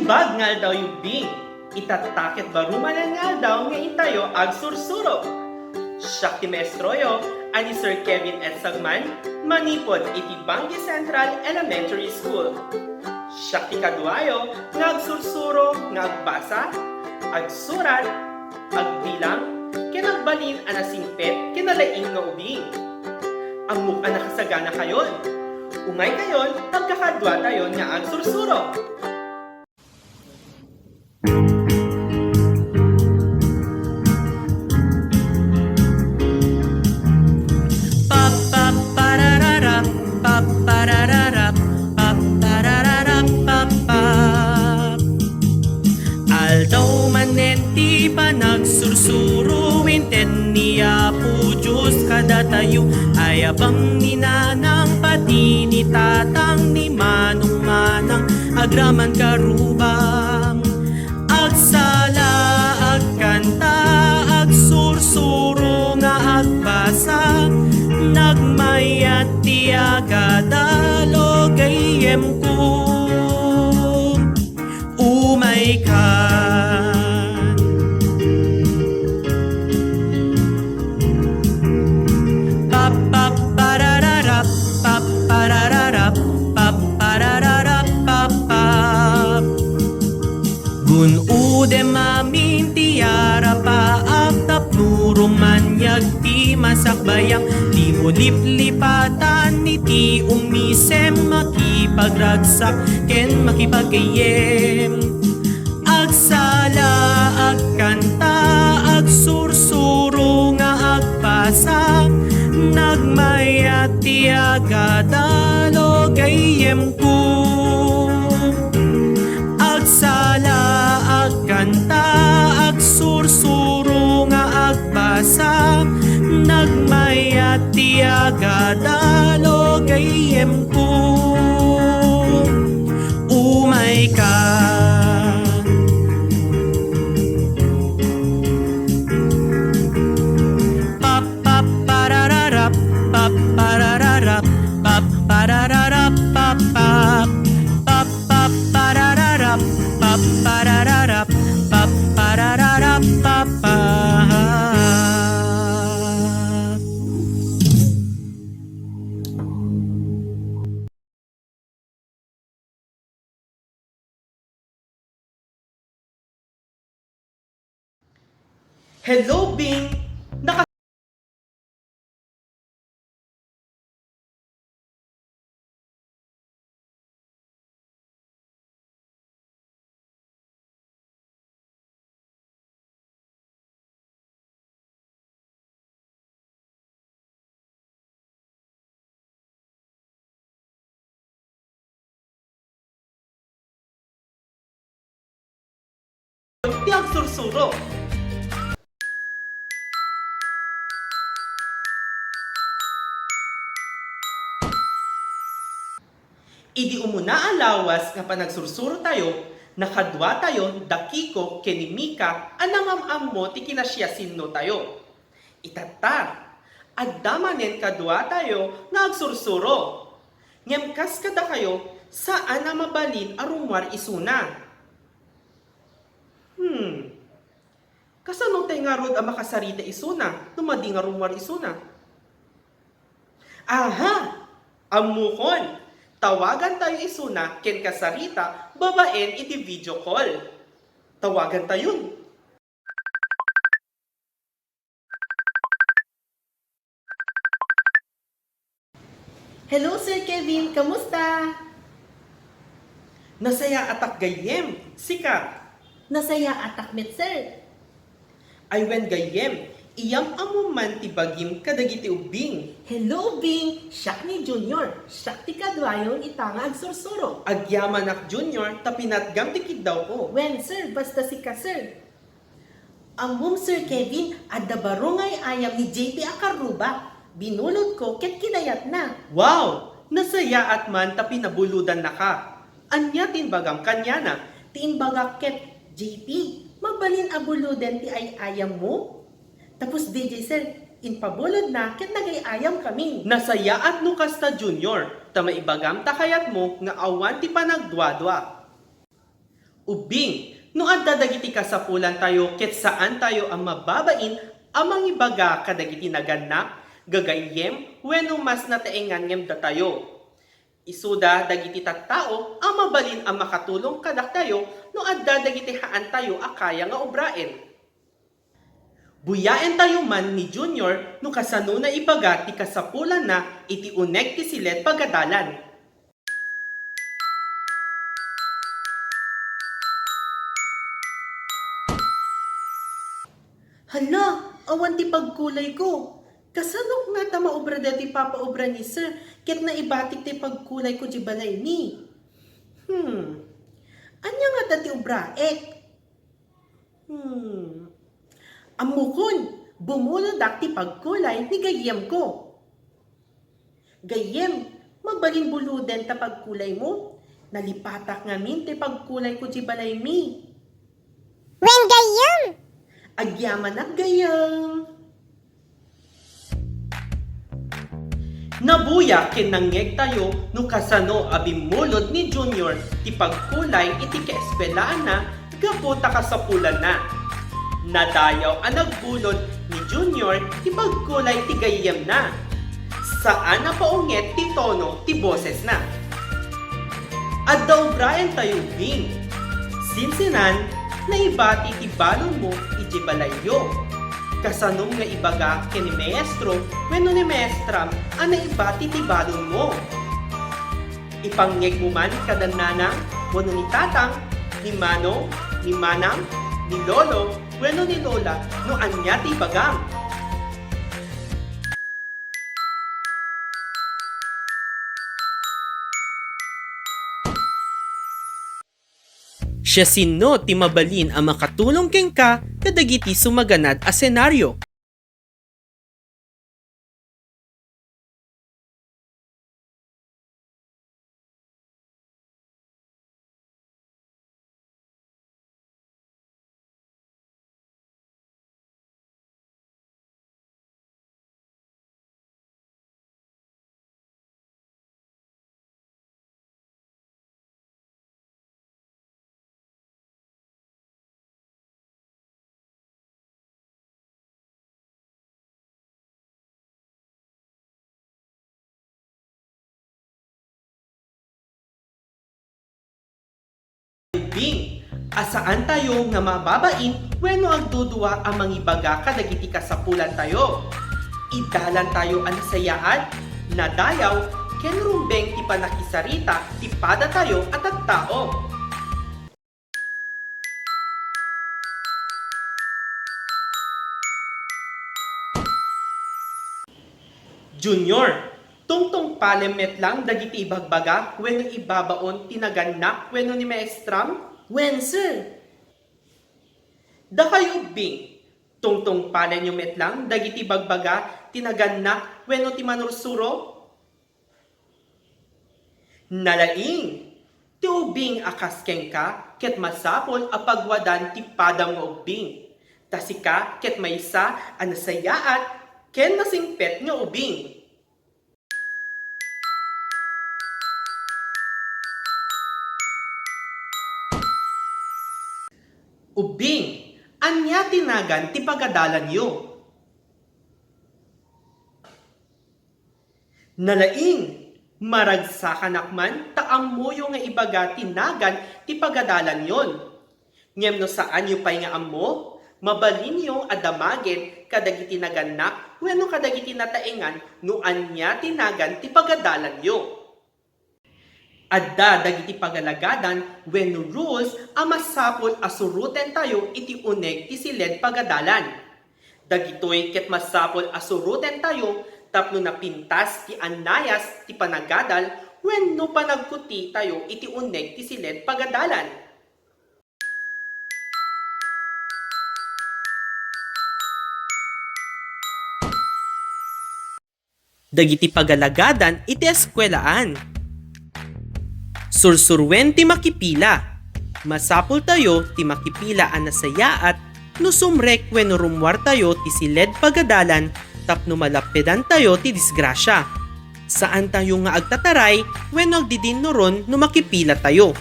Naimbag ngal daw yung bing. Itatakit barumanan ngal daw nga itayo ag sursuro. Siya ti maestroyo, ani Sir Kevin et Sagman, manipod iti Bangi Central Elementary School. Siya ti kadwayo, nga agsursuro, nga agbasa, agsurat, agbilang, kinagbalin anasingpet, kinalaing nga ubing. Ang mukha nakasagana kayon. Umay kayon, pagkakadwa tayo nga agsursuro. Aldaw manenti pa nagsursuruin ten niya po Diyos kada tayo ay abang ni nanang pati ni tatang ni manong manang agraman karubang agsala agkanta agsursuro nga agbasa nagmayat ti agadalo gayem ko umay ka Gunude mamin tiara pa agtap nurumanyag ti masakbayang ti mulip-lipatan ni ti umisem makipagragsak ken makipagayem agsala agkanta agsursuro nga agpasa nagmayat ti agadalo gayem ko agsala agkanta agsursuro nga agbasa nagmayat ti agadalo gayem ko umay ka paparararap paparararap paparararap papap paparararap paparararap paparararap papap Hello, Bing! Ti agsursuro. Idi umuna alawas nga panagsursuro tayo, nakadwa tayo, dakiko, kenimika, anangam mo ti kinasyasin no tayo. Itata, addamanen kadwa tayo, nga agsursuro. Ngemkas kada kayo, saan na mabalin arumwar isuna? Kasano tayo nga rod ang makasarita isuna, numadi nga rumwar isuna? Aha! Amukon! Tawagan tayo isuna, ken kasarita, babaen iti video call. Tawagan tayo. Hello, Sir Kevin. Kamusta? Nasaya atak gayem, sikat. Nasaya atak met, sir. Ay wen gayem, iyam amuman ti bagim kadagiti ubing. Hello, Bing. Siak ni Junior. Siak ti kadwayon itanga agsursuro. Agyamanak Junior, tapinatgam ti kiddaw ko. When, sir, basta si ka, sir. Amum, Sir Kevin, adda barungay ayam ni JP Akaruba. Binulod ko, ket kinayat na. Wow! Nasaya at man tapinabuludan na ka. Anya tinbagam kanya na. Tiimbagak ket, JP, mabalin abuluden ti ay ayam mo? Tapos DJ, sir, inpabulod na, ket nagay-ayam kami. Nasaya at nukasta Junior, ta maibagam takayat mo nga awan ti panagdwadwa. Ubing, no adda dagiti kasapulan tayo ket saan tayo ang mababain amang ibaga kadagiti naganak, gagayem, wenno mas nataengan ngem da tayo. Isuda dagiti tattao ang mabalin ang makatulong kadak tayo no adda dagiti haan tayo akaya nga obraen. Buyaen tayo man ni Junior no kasano na ibaga ti kasapulan na iti unek ti silet pagadalan. Hala, awan ti pagkulay ko. Kasanok nga ta maobra dati papaobra ni sir, ket na ibatik ti pagkulay ko di balay ni. Anya nga dati obraek? Amukon, bumulodak ti pagkulay ni gayem ko. Gayem, mabalin buluden ta pagkulay mo? Nalipatak nga min ti pagkulay ko di balay mi. When gayam! Agyaman at gayam. Nabuya kinangeg tayo no kasano abimulod ni Junior ti pagkulay iti kaespelaan na gapota kasapulan na. Nadayaw ang nagbulod ni Junior ti pagkulay ti gayem na. Saan na paunget ti tono ti boses na. At daw Brian tayo bing. Sinsinan, naibati ti balon mo iti balayo. Kasanom nga ibaga ken ni maestro wenno ni maestra ang naibati ti balon mo. Ipangngeg mo man kada nanang wenno ni tatang, ni manong, ni manang, ni lolo, wenno ni lola no anya ti bagang. Siya sino ti mabalin ang makatulong keng ka kadagiti sumaganad a senaryo. Bing, asaan tayo nga mababain wenno agdudua ang mangibaga kadagiti kasapulan tayo. Idalan tayo ang nasayaan, nadayaw, ken rumbeng ti panakisarita, ti pada tayo at tao. Junior, tungtong palemet lang dagiti ibagbaga wenno ibabaon tinaganak wenno ni maestram? When sir? Da kayo bing, tungtong palen yung met lang dagiti bagbaga tinaganak wenno ti manursuro? Nalaing, ti ubing akaskeng ka ket masapol a pagwadan ti padam nga ubing. Tasika ket maysa a nasayaat ken masingpet nga ubing. Ubing, anya tinagan ti pagadalan yo. Nalaing, maragsakan akman taammoyo nga ibaga tinagan ti pagadalan yon. Ngem no saan yo pay nga ammo, mabalin yung adamagen kadagiti naganak wenno kadagiti nataengan no anya tinagan ti pagadalan yo. Adda dagiti pagalagadan wenno rules a masapol asuruten tayo iti uneg ti siled pagadalan. Dagitoy ket masapol asuruten tayo tapno napintas ti anayas ti panagadal wenno panagkuti tayo iti uneg ti siled pagadalan. Dagiti pagalagadan iti eskwelaan. Sursurwen ti makipila. Masapul tayo ti makipila a nasayaat no sumrek wenno rumwar tayo ti siled pagadalan tapno malappedan tayo ti disgrasya. Saan tayo nga agtataray wenno agdidinnoron no makipila tayo.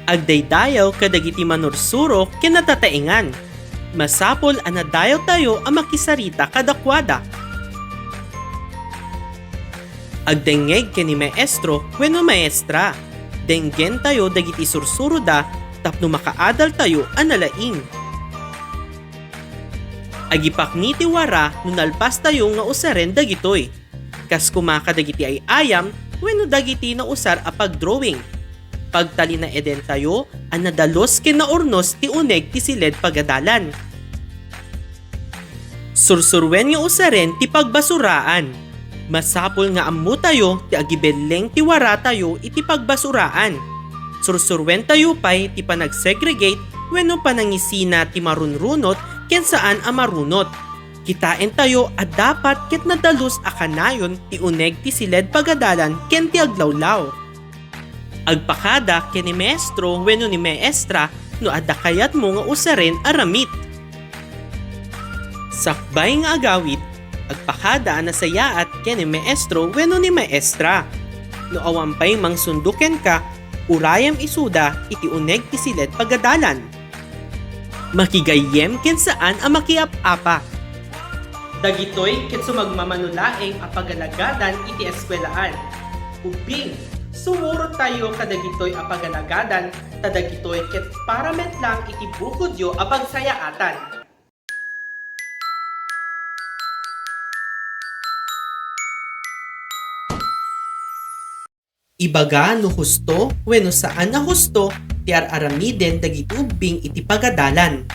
Agdaydayaw kadagiti manursuro kinatataingan. Masapol anadayaw tayo ang makisarita kadakwada. Agdengeg kini maestro wenno maestra. Denggen tayo dagiti sursuro da tapno makaadal tayo analaing. Agipak ti wara no nalpas tayo nga usaren dagitoy. Kas kumaka dagiti ay ayam wenno dagiti na usar a pagdrawing. Pagtali na eden tayo ang nadalos ken naurnos ti uneg ti siled pagadalan. Sursurwen nga usaren ti pagbasuraan. Masapol nga ammo tayo ti agibeleng ti wara tayo iti pagbasuraan. Sursurwen tayo pay ti panagsegregate wenno panangisina ti marunrunot ken saan a marunot. Kitain tayo at dapat ket nadalus a kanayon ti uneg ti siled pagadalan ken ti aglawlaw. Agpakada ken ni maestro wenno ni maestra no adda kayat mo nga usaren aramit. Sakbay nga agawit agpakada na sayaat ken ni maestro wenno ni maestra. No awampay mangsunduken ka, urayam isuda iti uneg ti siled pagadalan. Makigayem ken saan a makiap-apa. Dagitoy ket sumagmamanulaeng a pagalagadan iti eskwelahan. Ubing, sumuro tayo kadagitoy a pagalagadan, tadagitoy ket paramet lang iti bukodyo a pagsayaatan. Ibaga no husto wenno saan na husto ti aramiden dagiti ubing iti pagadalan.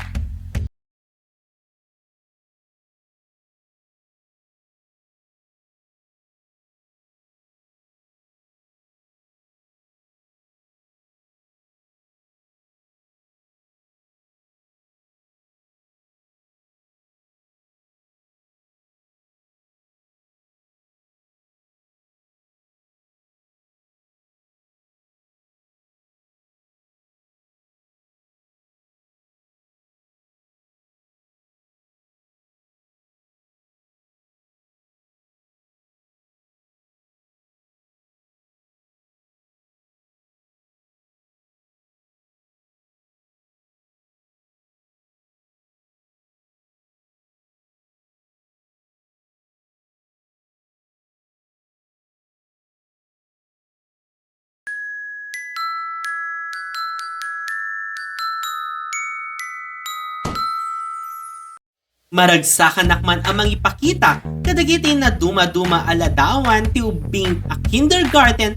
Maragsakan nakman ang mangipakita kadagiti na duma-duma aladawan ti ubing a kindergarten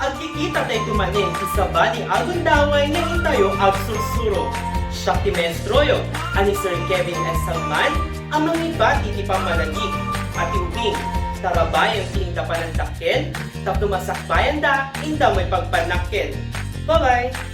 Ang kikita tayo tumanin sa bali agundaway nga intayo agsursuro. Siya ti Maestroyo, ani Sir Kevin S. Salman, ang mangibati ti pamalagi. At ubing, tarabayan tininda pa ng takkel, tapno masakbayan da, inda may pagpanakkel. Bye-bye!